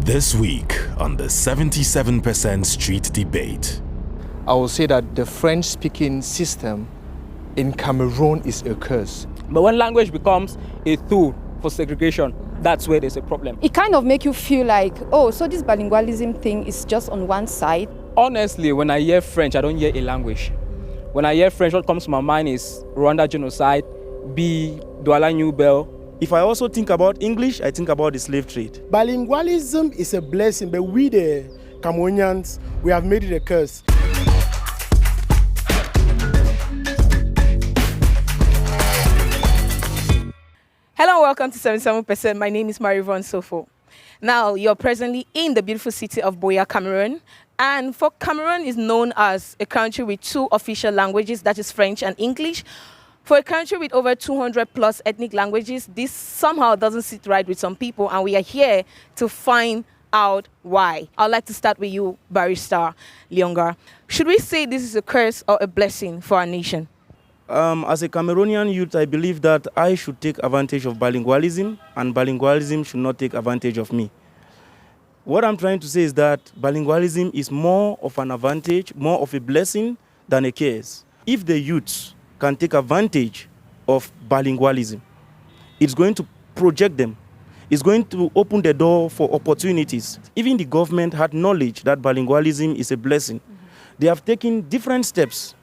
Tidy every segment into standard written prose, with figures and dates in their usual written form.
This week on the 77% Street Debate. I will say that the French-speaking system in Cameroon is a curse. But when language becomes a tool for segregation, that's where there's a problem. It kind of makes you feel like, oh, so this bilingualism thing is just on one side. Honestly, when I hear French, I don't hear a language. When I hear French, what comes to my mind is Rwanda genocide, B, Douala New Bell. If I also think about English, I think about the slave trade. Bilingualism is a blessing, but we the Cameroonians, we have made it a curse. Hello and welcome to 77%. My name is Marivon Sofo. Now, you're presently in the beautiful city of Buea, Cameroon. And for Cameroon is known as a country with two official languages, that is French and English. For a country with over 200 plus ethnic languages, this somehow doesn't sit right with some people, and we are here to find out why. I'd like to start with you, Barrister Leongar. Should we say this is a curse or a blessing for our nation? As a Cameroonian youth, I believe that I should take advantage of bilingualism, and bilingualism should not take advantage of me. What I'm trying to say is that bilingualism is more of an advantage, more of a blessing than a curse. If the youths can take advantage of bilingualism, it's going to project them. It's going to open the door for opportunities. Even the government had knowledge that bilingualism is a blessing. They have taken different steps.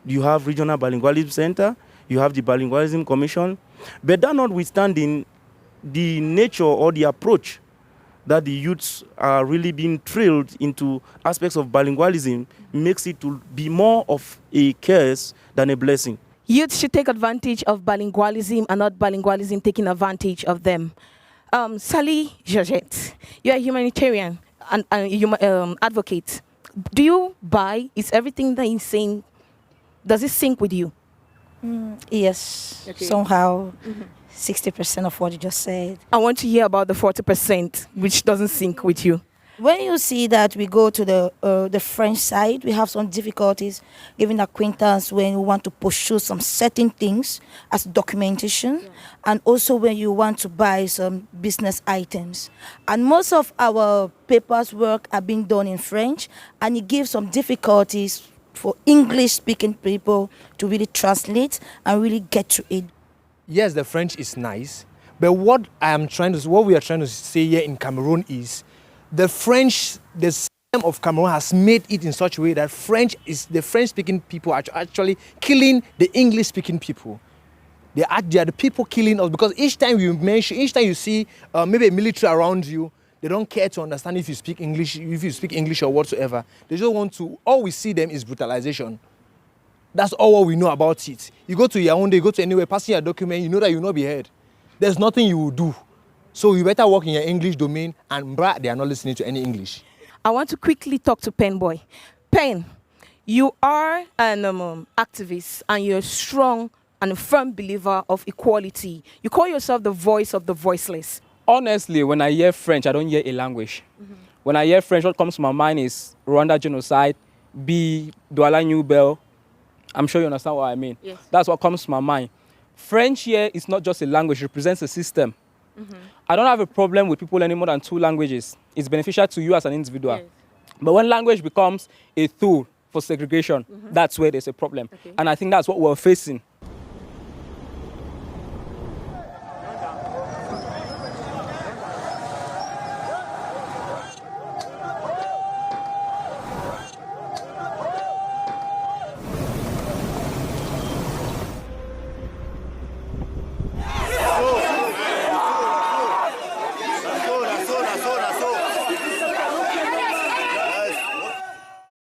You have Regional Bilingualism Center, you have the Bilingualism Commission, but that notwithstanding, the nature or the approach that the youths are really being thrilled into aspects of bilingualism makes it to be more of a curse than a blessing. Youth should take advantage of bilingualism and not bilingualism taking advantage of them. Sally Georgette, you're a humanitarian and advocate. Do you buy, is everything that he's saying, does it sync with you? Yes, okay. Somehow. 60% of what you just said. I want to hear about the 40%, which doesn't sync with you. When you see that we go to the French side, we have some difficulties giving acquaintance when you want to pursue some certain things as documentation, and also when you want to buy some business items. And most of our papers work are being done in French, and it gives some difficulties for English-speaking people to really translate and really get to it. Yes, the French is nice, but what we are trying to say here in Cameroon is the system of Cameroon has made it in such a way that the French-speaking people are actually killing the English-speaking people. They are the people killing us, because each time you see maybe a military around you, they don't care to understand if you speak English or whatsoever. They just want to, all we see them is brutalization. That's all what we know about it. You go to Yaoundé, you go to anywhere, passing your document, you know that you will not be heard. There's nothing you will do. So you better work in your English domain, and they are not listening to any English. I want to quickly talk to Pen Boy. Pen, you are an activist, and you're a strong and a firm believer of equality. You call yourself the voice of the voiceless. Honestly, when I hear French, I don't hear a language. When I hear French, what comes to my mind is Rwanda genocide, B, Douala New Bell. I'm sure you understand what I mean. Yes. That's what comes to my mind. French here is not just a language, it represents a system. I don't have a problem with people learning more than 2 languages. It's beneficial to you as an individual. Yes. But when language becomes a tool for segregation, that's where there's a problem. Okay. And I think that's what we're facing.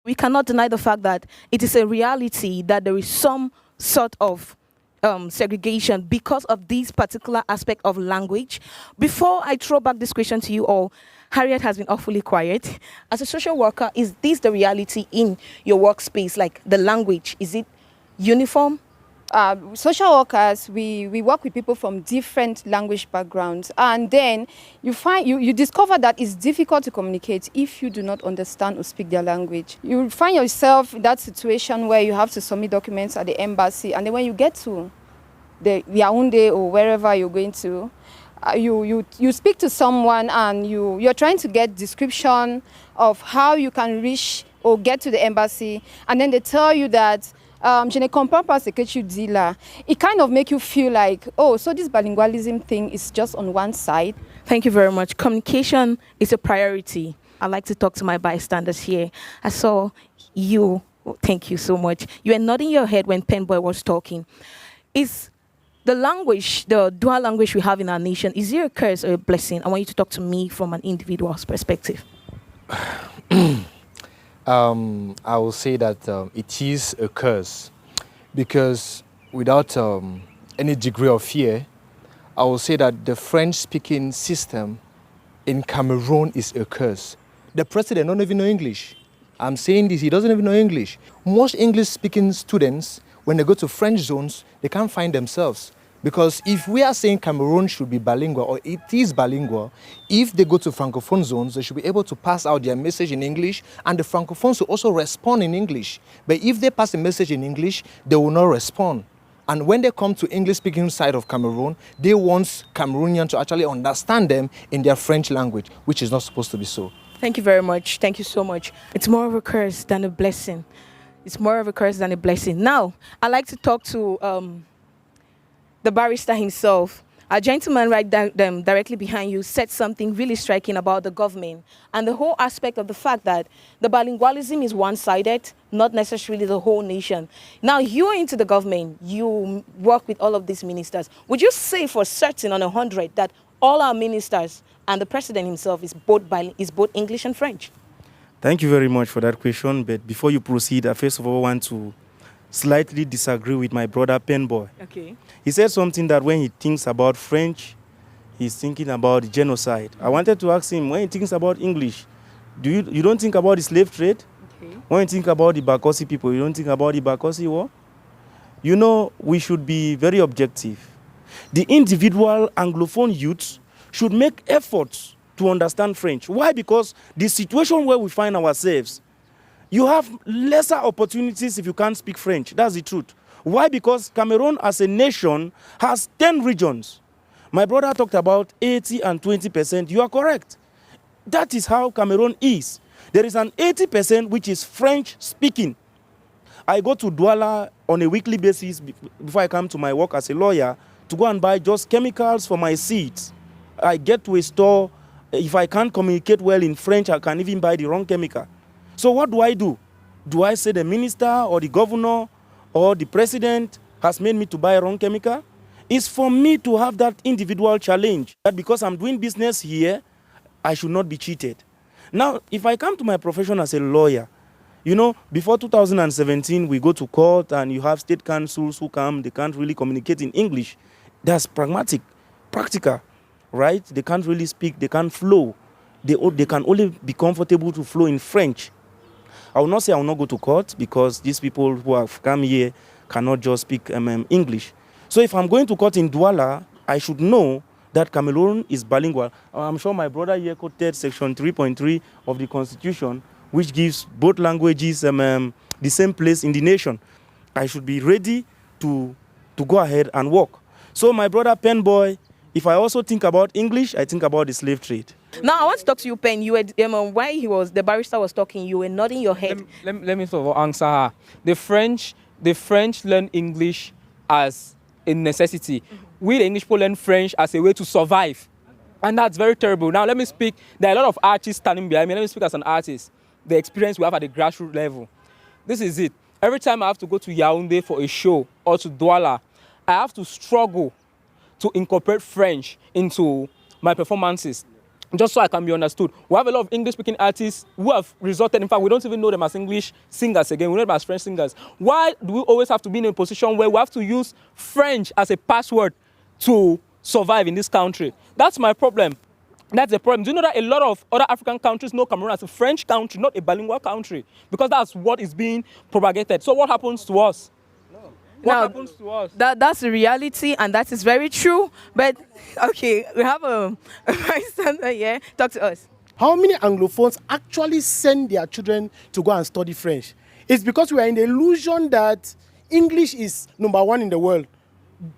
We cannot deny the fact that it is a reality that there is some sort of segregation because of this particular aspect of language. Before I throw back this question to you all, Harriet has been awfully quiet. As a social worker, is this the reality in your workspace? Like the language, is it uniform? Social workers, we work with people from different language backgrounds, and then you discover that it's difficult to communicate if you do not understand or speak their language. You find yourself in that situation where you have to submit documents at the embassy, and then when you get to the Yaoundé or wherever you're going to, you speak to someone and you're trying to get description of how you can reach or get to the embassy, and then they tell you that je ne comprends pas ce que tu dis là. It kind of make you feel like, oh, so this bilingualism thing is just on one side. Thank you very much. Communication is a priority. I like to talk to my bystanders here. I saw you. Oh, thank you so much. You were nodding your head when Penboy was talking. Is the language, the dual language we have in our nation, is it a curse or a blessing? I want you to talk to me from an individual's perspective. I will say that it is a curse, because without any degree of fear, I will say that the French-speaking system in Cameroon is a curse. The president don't even know English. I'm saying this, he doesn't even know English. Most English-speaking students, when they go to French zones, they can't find themselves. Because if we are saying Cameroon should be bilingual, or it is bilingual, if they go to Francophone zones, they should be able to pass out their message in English, and the Francophones will also respond in English. But if they pass a message in English, they will not respond. And when they come to English-speaking side of Cameroon, they want Cameroonians to actually understand them in their French language, which is not supposed to be so. Thank you very much. Thank you so much. It's more of a curse than a blessing. It's more of a curse than a blessing. Now, I'd like to talk to the barrister himself. A gentleman right directly behind you said something really striking about the government and the whole aspect of the fact that the bilingualism is one-sided, not necessarily the whole nation. Now, you're into the government. You work with all of these ministers. Would you say for certain on 100 that all our ministers and the president himself is both English and French? Thank you very much for that question. But before you proceed, I first of all want to slightly disagree with my brother Penboy. Okay. He said something that when he thinks about French, he's thinking about genocide. I wanted to ask him, when he thinks about English, you don't think about the slave trade? Okay. When you think about the Bakosi people, you don't think about the Bakosi war? You know, we should be very objective. The individual Anglophone youths should make efforts to understand French. Why? Because the situation where we find ourselves, you have lesser opportunities if you can't speak French. That's the truth. Why? Because Cameroon as a nation has 10 regions. My brother talked about 80 and 20%. You are correct. That is how Cameroon is. There is an 80% which is French speaking. I go to Douala on a weekly basis before I come to my work as a lawyer to go and buy just chemicals for my seeds. I get to a store. If I can't communicate well in French, I can even buy the wrong chemical. So what do? Do I say the minister or the governor or the president has made me to buy wrong chemical? It's for me to have that individual challenge. That because I'm doing business here, I should not be cheated. Now, if I come to my profession as a lawyer, you know, before 2017, we go to court and you have state councils who come, they can't really communicate in English. That's pragmatic, practical, right? They can't really speak, they can't flow. They can only be comfortable to flow in French. I will not say I will not go to court because these people who have come here cannot just speak English. So if I'm going to court in Douala, I should know that Cameroon is bilingual. I'm sure my brother here quoted section 3.3 of the Constitution, which gives both languages the same place in the nation. I should be ready to go ahead and work. So my brother Penboy, if I also think about English, I think about the slave trade. Now I want to talk to you, Pen. You were while the barrister was talking, you were nodding your head. Let me sort of answer her. The French learn English as a necessity. We the English people learn French as a way to survive, and that's very terrible. Now let me speak. There are a lot of artists standing behind me. Let me speak as an artist. The experience we have at the grassroots level. This is it. Every time I have to go to Yaoundé for a show or to Douala, I have to struggle to incorporate French into my performances, just so I can be understood. We have a lot of English-speaking artists who have resorted, in fact, we don't even know them as English singers again, we know them as French singers. Why do we always have to be in a position where we have to use French as a password to survive in this country? That's my problem. That's the problem. Do you know that a lot of other African countries know Cameroon as a French country, not a bilingual country? Because that's what is being propagated. So what happens to us? What happens to us? That's the reality, and that is very true. But, okay, we have a bystander here. Talk to us. How many Anglophones actually send their children to go and study French? It's because we are in the illusion that English is number one in the world.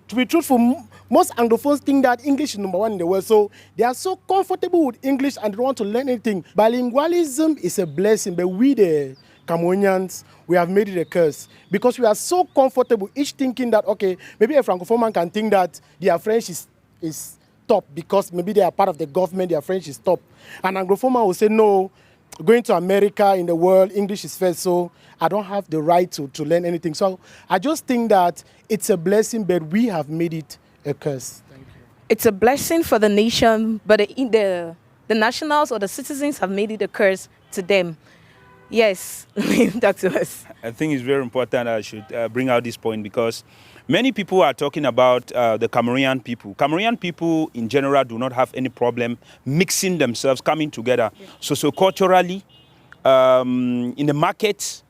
To be truthful, most Anglophones think that English is number one in the world. So they are so comfortable with English and don't want to learn anything. Bilingualism is a blessing, but we, the Cameroonians, we have made it a curse because we are so comfortable, each thinking that, okay, maybe a Francophone man can think that their French is top because maybe they are part of the government, their French is top. And Anglophone man will say, no, going to America, in the world, English is first, so I don't have the right to learn anything. So I just think that it's a blessing, but we have made it a curse. Thank you. It's a blessing for the nation, but the nationals or the citizens have made it a curse to them. Yes, talk to us. I think it's very important I should bring out this point because many people are talking about the Cameroonian people. Cameroonian people in general do not have any problem mixing themselves, coming together. Yeah. Socioculturally, in the markets,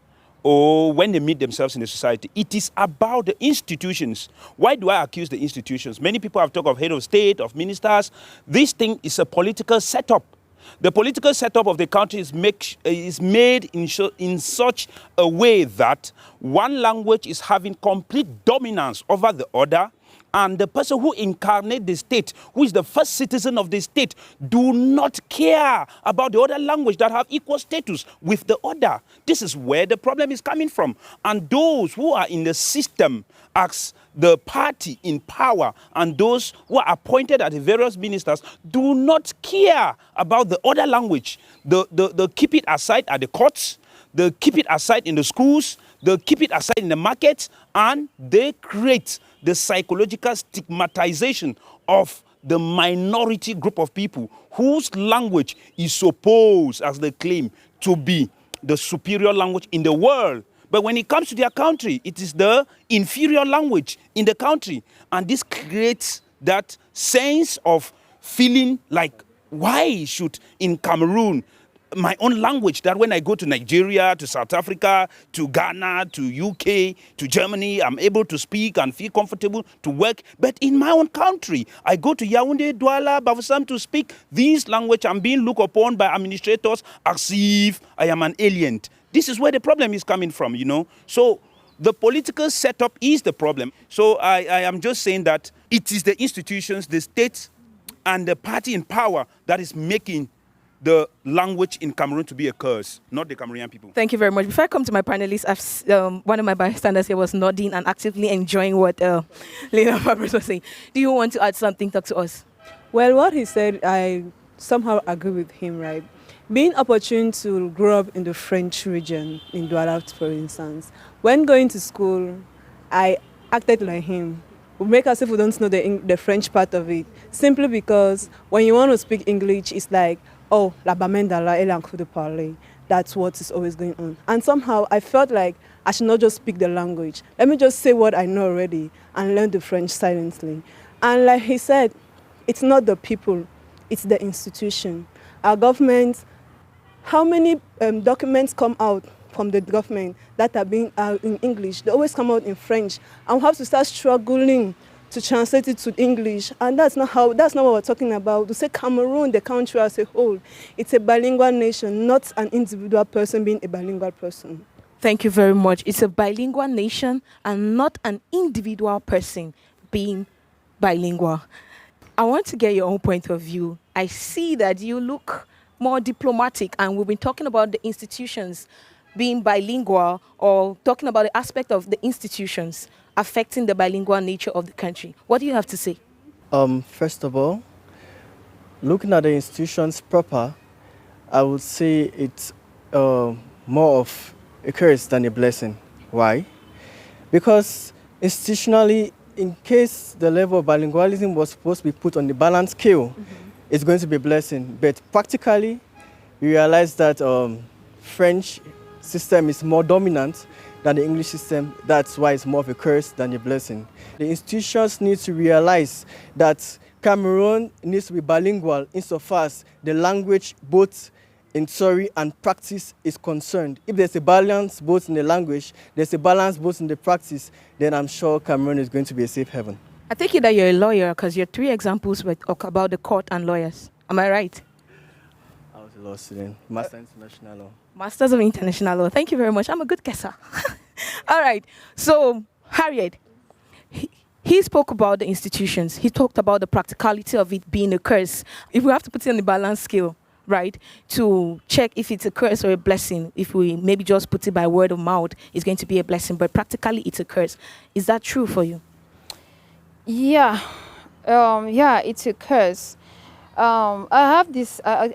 or when they meet themselves in the society. It is about the institutions. Why do I accuse the institutions? Many people have talked of head of state, of ministers. This thing is a political setup. The political setup of the country is made in such a way that one language is having complete dominance over the other, and the person who incarnates the state, who is the first citizen of the state, do not care about the other language that have equal status with the other. This is where the problem is coming from. And those who are in the system as the party in power and those who are appointed as the various ministers do not care about the other language. They keep it aside at the courts, they keep it aside in the schools, they keep it aside in the markets, and they create the psychological stigmatization of the minority group of people whose language is supposed, as they claim, to be the superior language in the world. But when it comes to their country, it is the inferior language in the country. And this creates that sense of feeling like, why should in Cameroon, my own language, that when I go to Nigeria, to South Africa, to Ghana, to UK, to Germany, I'm able to speak and feel comfortable to work. But in my own country, I go to Yaoundé, Douala, Bafoussam to speak this language. I'm being looked upon by administrators as if I am an alien. This is where the problem is coming from, you know. So the political setup is the problem. So I am just saying that it is the institutions, the state, and the party in power that is making the language in Cameroon to be a curse, not the Cameroonian people. Thank you very much. Before I come to my panelists, one of my bystanders here was nodding and actively enjoying what Lena Fabrice was saying. Do you want to add something? Talk to us. Well, what he said, I somehow agree with him, right? Being opportune to grow up in the French region, in Douala, for instance, when going to school, I acted like him. We make as if we don't know the French part of it, simply because when you want to speak English, it's like, oh, la bamenda elle en coup de parler. That's what is always going on. And somehow I felt like I should not just speak the language. Let me just say what I know already and learn the French silently. And like he said, it's not the people, it's the institution. Our government, how many documents come out from the government that are being in English? They always come out in French. And we have to start struggling to translate it to English, and that's not what we're talking about. To say Cameroon, the country as a whole, it's a bilingual nation, not an individual person being a bilingual person. Thank you very much. It's a bilingual nation and not an individual person being bilingual. I want to get your own point of view. I see that you look more diplomatic, and we've been talking about the institutions being bilingual, or talking about the aspect of the institutions affecting the bilingual nature of the country. What do you have to say? First of all, looking at the institutions proper, I would say it's more of a curse than a blessing. Why? Because institutionally, in case the level of bilingualism was supposed to be put on the balance scale, it's going to be a blessing. But practically, we realize that French system is more dominant than the English system. That's why it's more of a curse than a blessing. The institutions need to realize that Cameroon needs to be bilingual insofar as the language, both in theory and practice, is concerned. If there's a balance both in the language, there's a balance both in the practice, then I'm sure Cameroon is going to be a safe haven. I take it that you're a lawyer because your 3 examples were about the court and lawyers. Am I right? I was a law student, Master in International Law. Masters of International Law. Thank you very much. I'm a good guesser. All right. So, Harriet, He spoke about the institutions. He talked about the practicality of it being a curse. If we have to put it on the balance scale, right, to check if it's a curse or a blessing, if we maybe just put it by word of mouth, it's going to be a blessing, but practically it's a curse. Is that true for you? Yeah, yeah, it's a curse. I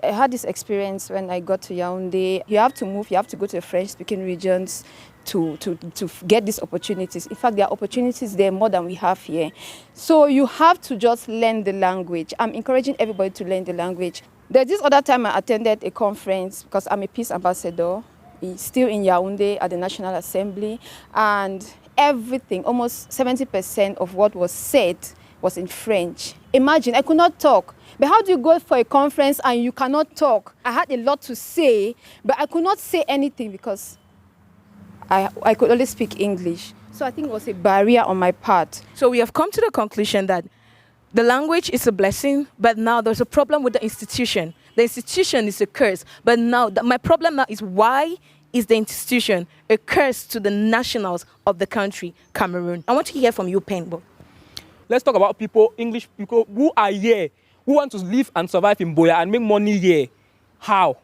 had this experience when I got to Yaoundé. You have to move, you have to go to the French-speaking regions to get these opportunities. In fact, there are opportunities there more than we have here. So you have to just learn the language. I'm encouraging everybody to learn the language. There's this other time I attended a conference because I'm a peace ambassador, still in Yaoundé at the National Assembly, and everything, almost 70% of what was said was in French. Imagine, I could not talk. But how do you go for a conference and you cannot talk? I had a lot to say, but I could not say anything because I could only speak English. So I think it was a barrier on my part. So we have come to the conclusion that the language is a blessing, but now there's a problem with the institution. The institution is a curse, but now my problem now is why is the institution a curse to the nationals of the country, Cameroon? I want to hear from you, Penbo. Let's talk about people, English people who are here, who want to live and survive in Buea and make money here. How?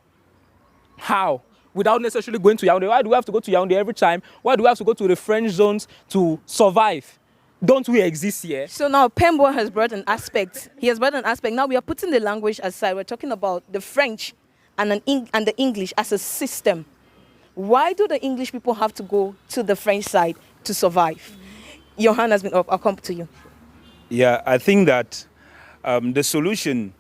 How? Without necessarily going to Yaoundé. Why do we have to go to Yaoundé every time? Why do we have to go to the French zones to survive? Don't we exist here? So now Pembo has brought an aspect. He has brought an aspect. Now we are putting the language aside. We're talking about the French and the English as a system. Why do the English people have to go to the French side to survive? Your hand has been up. I'll come to you. Yeah, I think that the solution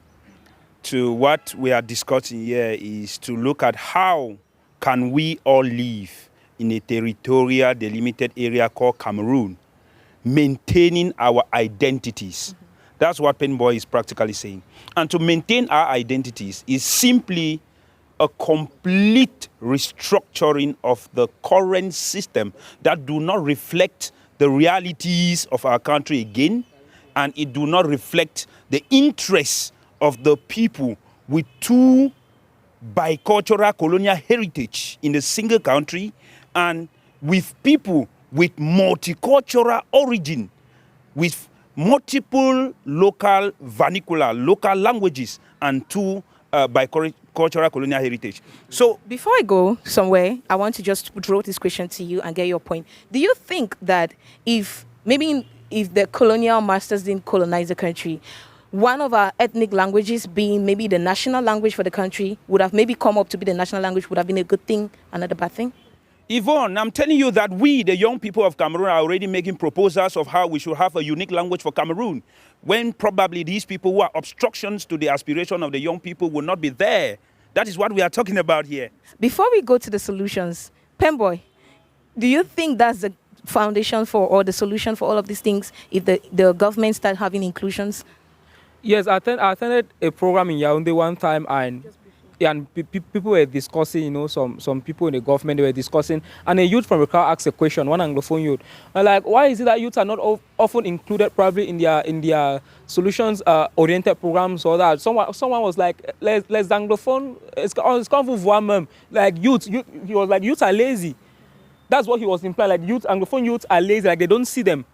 to what we are discussing here is to look at how can we all live in a territorial delimited area called Cameroon, maintaining our identities. Mm-hmm. That's what Penboy is practically saying. And to maintain our identities is simply a complete restructuring of the current system that do not reflect the realities of our country again, and it do not reflect the interests of the people with two bicultural colonial heritage in a single country and with people with multicultural origin, with multiple local vernacular, local languages, and two bicultural colonial heritage. So before I go somewhere, I want to just throw this question to you and get your point. Do you think that if the colonial masters didn't colonize the country, one of our ethnic languages being maybe the national language for the country would have maybe come up to be the national language, would have been a good thing, another bad thing? Yvonne, I'm telling you that we, the young people of Cameroon, are already making proposals of how we should have a unique language for Cameroon, when probably these people who are obstructions to the aspiration of the young people will not be there. That is what we are talking about here. Before we go to the solutions, Penboy, do you think that's the foundation for, or the solution for all of these things, if the government start having inclusions? Yes, I attended a program in Yaoundé one time, and people were discussing, some people in the government, they were discussing, and a youth from the crowd asked a question, one Anglophone youth, and like, why is it that youths are not often included probably in their solutions oriented programs or that? Someone was like, les Anglophones, it's comme vous voir même, like he was like, youths are lazy. That's what he was implying, like Anglophone youths are lazy, like they don't see them.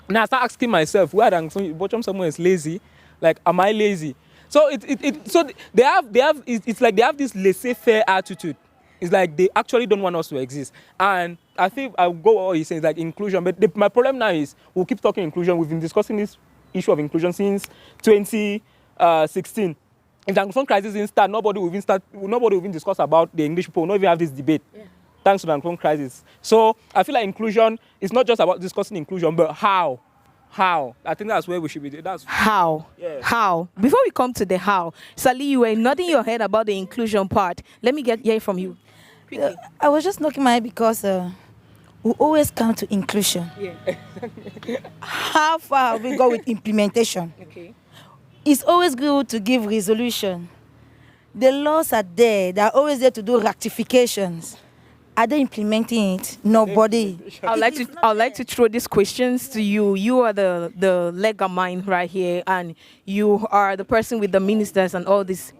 And I start asking myself, why Anglophone someone is lazy? Like, am I lazy? So they have this laissez-faire attitude. It's like they actually don't want us to exist. And I think I'll go what he's saying, like inclusion. But my problem now is we'll keep talking inclusion. We've been discussing this issue of inclusion since 2016. If the Anglophone crisis didn't start, nobody will even discuss about the English people. We'll not even have this debate. Yeah. Thanks to the Anglophone crisis. So I feel like inclusion is not just about discussing inclusion, but how. How? I think that's where we should be. That's how. Yeah. How? Before we come to the how, Sally, you were nodding your head about the inclusion part. Let me hear from you. I was just knocking my head because we always come to inclusion. Yeah. How far we go with implementation? Okay. It's always good to give resolution. The laws are there. They're always there to do rectifications. Are they implementing it? Nobody. I'd like to throw these questions to you. You are the legal mind right here, and you are the person with the ministers and all this,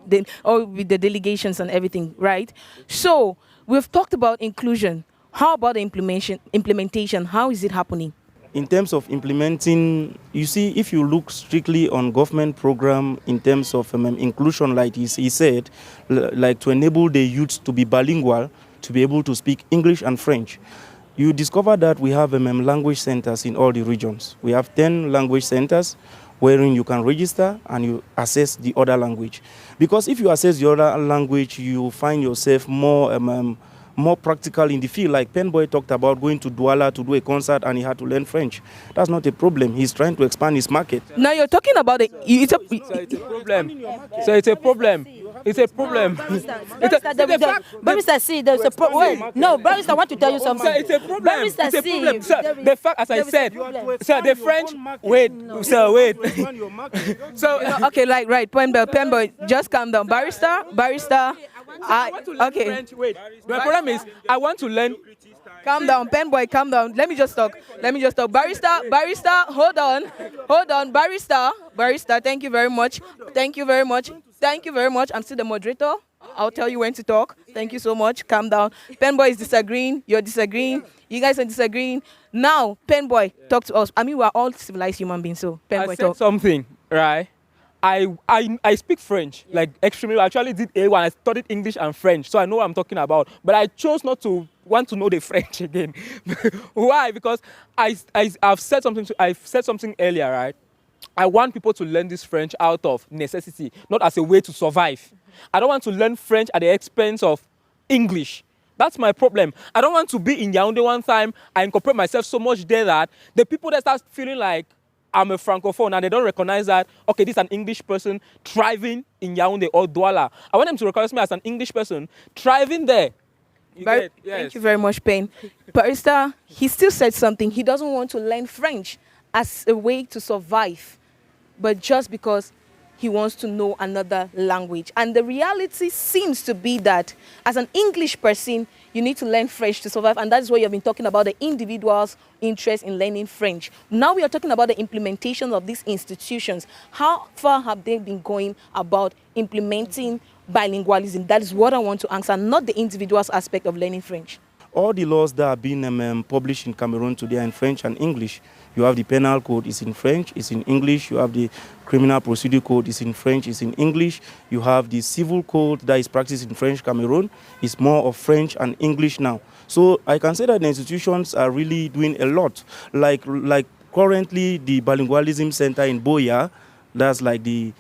all with the delegations and everything, right? So we've talked about inclusion. How about the implementation? How is it happening? in terms of implementing, you see, if you look strictly on government program in terms of inclusion, like he said, like to enable the youth to be bilingual, to be able to speak English and French, you discover that we have language centers in all the regions. We have 10 language centers wherein you can register and you assess the other language. Because if you assess the other language, you find yourself more practical in the field. Like Penboy talked about going to Douala to do a concert and he had to learn French. That's not a problem. He's trying to expand his market. Now you're talking about it. It's a problem. So it's a problem. It's a problem. Barrister, see, there's a problem. No, Barrister, I want to tell you something. Sir, it's a problem. Barrister, it's a see, problem. Sir, the fact, as I said, sir, the French. Wait, sir, wait. So okay, right, Penboy, just calm down. Barrister. Okay. Wait. The problem is, I want to learn. Calm down, Penboy, calm down. Let me just talk. Barrister, hold on. Barrister, thank you very much. I'm still the moderator. I'll tell you when to talk. Thank you so much. Calm down. Penboy is disagreeing. You're disagreeing. You guys are disagreeing. Now, Penboy, talk to us. I mean, we're all civilized human beings, so Penboy, I said something, right? I speak French, like extremely. I actually did A1. I studied English and French, so I know what I'm talking about. But I chose not to want to know the French again. Why? Because I've said something earlier, right? I want people to learn this French out of necessity, not as a way to survive. I don't want to learn French at the expense of English. That's my problem. I don't want to be in Yaoundé one time. I incorporate myself so much there that the people that start feeling like I'm a francophone and they don't recognize that, okay, this is an English person thriving in Yaoundé or Douala. I want them to recognize me as an English person thriving there. Yes. Thank you very much, Pen. Barrister, he still said something. He doesn't want to learn French as a way to survive, but just because he wants to know another language. And the reality seems to be that as an English person, you need to learn French to survive. And that is what you've been talking about, the individual's interest in learning French. Now we are talking about the implementation of these institutions. How far have they been going about implementing bilingualism? That is what I want to answer, not the individual's aspect of learning French. All the laws that are being published in Cameroon today are in French and English. You have the penal code, it's in French, it's in English. You have the criminal procedure code, it's in French, it's in English. You have the civil code that is practiced in French Cameroon. It's more of French and English now. So I can say that the institutions are really doing a lot. Like currently the Bilingualism Center in Buea, that's like the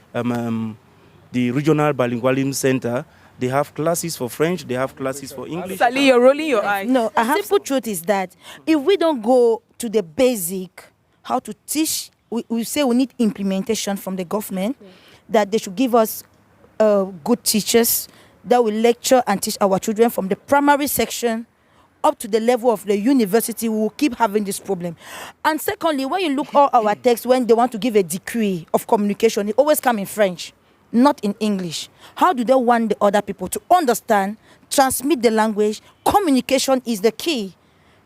regional bilingualism center. They have classes for French, they have classes for English. Sally, you're rolling your eyes. No, a simple truth is that if we don't go to the basic, how to teach, we say we need implementation from the government, that they should give us good teachers that will lecture and teach our children from the primary section up to the level of the university. We will keep having this problem. And secondly, when you look all our texts, when they want to give a decree of communication, it always comes in French, not in English. How do they want the other people to understand, transmit the language? Communication is the key.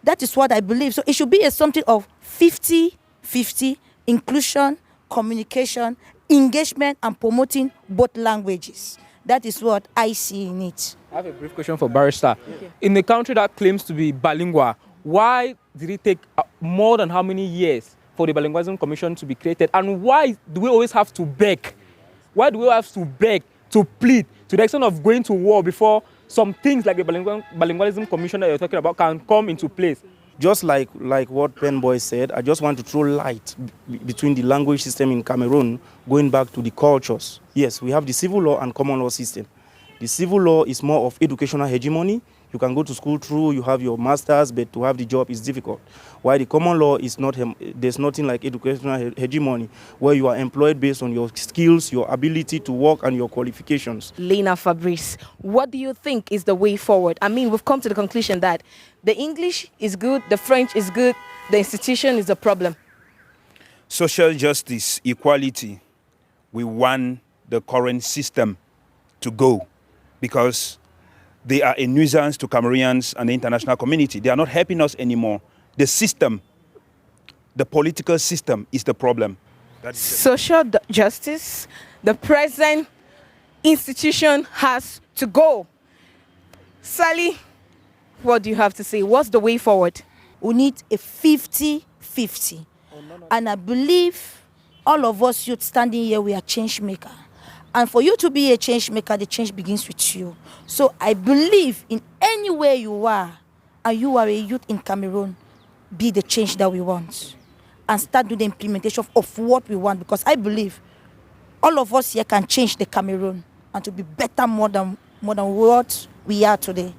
That is what I believe. So it should be something of 50-50, inclusion, communication, engagement, and promoting both languages. That is what I see in it. I have a brief question for Barrister. Okay. In a country that claims to be bilingual, why did it take more than how many years for the Bilingualism Commission to be created? And why do we always have to beg? Why do we have to beg, to plead, to the extent of going to war before some things like the Bilingualism Commission that you're talking about can come into place? Just like what Penboy said, I just want to throw light between the language system in Cameroon, going back to the cultures. Yes, we have the civil law and common law system. The civil law is more of educational hegemony. You can go to school through, you have your masters, but to have the job is difficult. While the common law is not, there's nothing like educational hegemony, where you are employed based on your skills, your ability to work, and your qualifications. Lena Fabrice, what do you think is the way forward? I mean, we've come to the conclusion that the English is good, the French is good, the institution is a problem. Social justice, equality, we want the current system to go because they are a nuisance to Cameroonians and the international community. They are not helping us anymore. The system, the political system is the problem. Social justice, the present institution has to go. Sally, what do you have to say? What's the way forward? We need a 50-50 50. And I believe all of us youth standing here, we are change maker. And for you to be a change maker, the change begins with you. So I believe in anywhere you are, and you are a youth in Cameroon, be the change that we want. And start doing the implementation of what we want. Because I believe all of us here can change the Cameroon and to be better more than what we are today.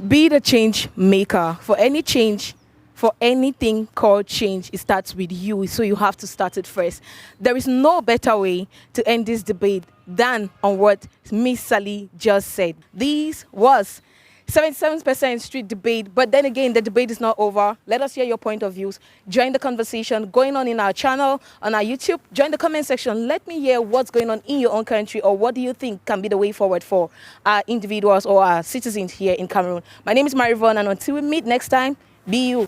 Be the change maker. For any change, for anything called change, it starts with you. So you have to start it first. There is no better way to end this debate than on what Miss Sally just said. This was 77% street debate, but then again, the debate is not over. Let us hear your point of views. Join the conversation going on in our channel, on our YouTube. Join the comment section. Let me hear what's going on in your own country, or what do you think can be the way forward for our individuals or our citizens here in Cameroon. My name is Marivon, and until we meet next time, be you.